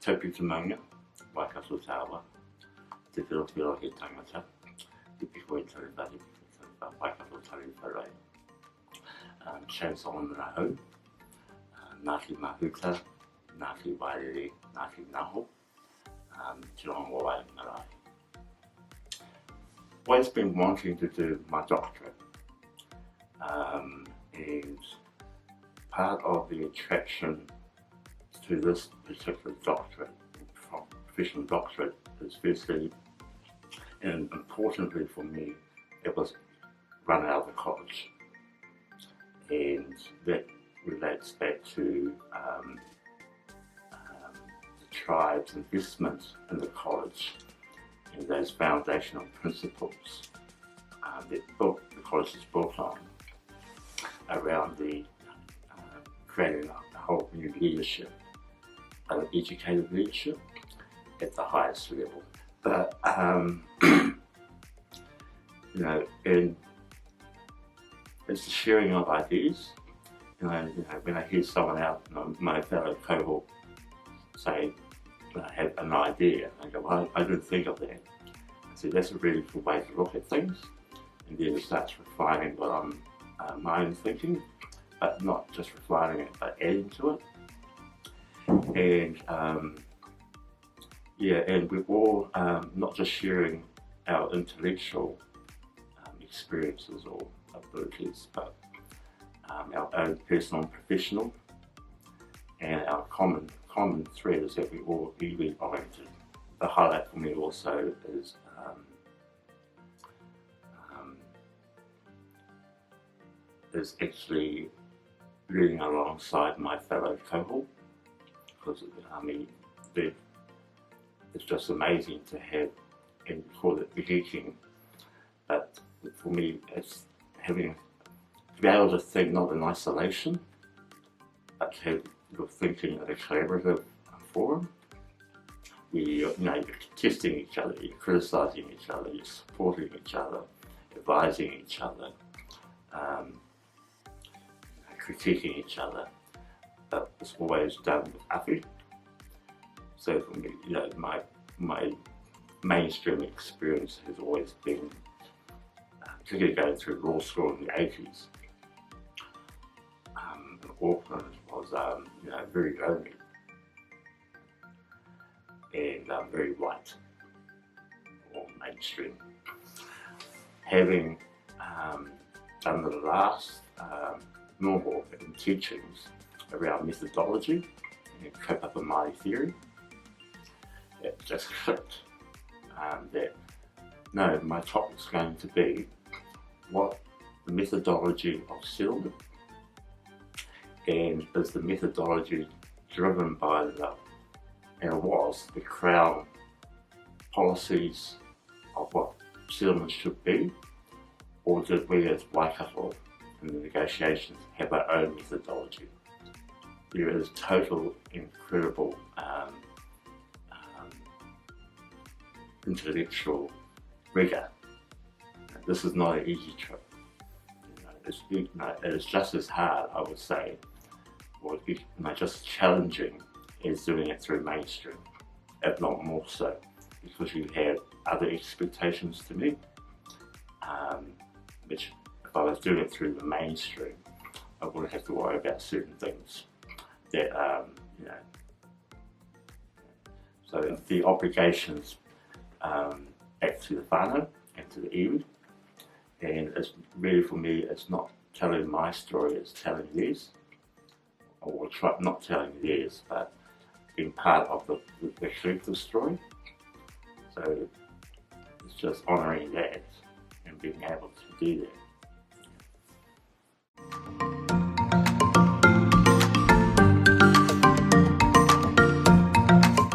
Taupi te maunga, Waikato-Tainui, Te Whare he tangata, Te Piko e Tauira, Waikato-Tainui, Chansong Rahau, Ngāti Mahuta, Ngāti Wairere, Ngāti Naho, Te Whare Waananga. Always been wanting to do my doctorate, and part of the attraction to this particular doctorate, professional doctorate, is firstly, and importantly for me, it was run out of the college, and that relates back to the tribe's investment in the college and those foundational principles that the college is built on around the creating a whole new leadership, educated leadership at the highest level. But you know, it's the sharing of ideas. You know, when I hear someone out, my fellow cohort, say, I have an idea, I go, well, I didn't think of that. I said, that's a really good way to look at things, and then it starts refining what I'm my own thinking, but not just refining it, but adding to it. And yeah, and we're all not just sharing our intellectual experiences or abilities, but our own personal and professional, and our common thread is that we're all equally oriented. The highlight for me also is actually learning alongside my fellow cohort, because I mean, it's just amazing to have, and we call it geeking, but for me it's having to be able to think not in isolation, but to have your thinking in a collaborative forum where you're testing each other, you're criticising each other, you're supporting each other, advising each other, critiquing each other, but it's always done with api. So for me, my mainstream experience has always been, particularly going through law school in the 80s. In Auckland was very lonely and very white, or mainstream. Having done the last normal in teachings around methodology and kaupapa Māori theory, it just clicked that no, my topic's going to be what the methodology of settlement, and is the methodology driven by and it was the Crown policies of what settlements should be, or did we as Waikato in the negotiations have our own methodology? There is total incredible intellectual rigour. This is not an easy trip. It is just as hard, I would say, or just challenging as doing it through mainstream, if not more so, because you have other expectations to meet, which if I was doing it through the mainstream, I wouldn't have to worry about certain things that, so the obligations back to the whānau and to the iwi, and it's really, for me, it's not telling my story, it's telling theirs, or not telling theirs, but being part of the collective story. So it's just honouring that and being able to do that.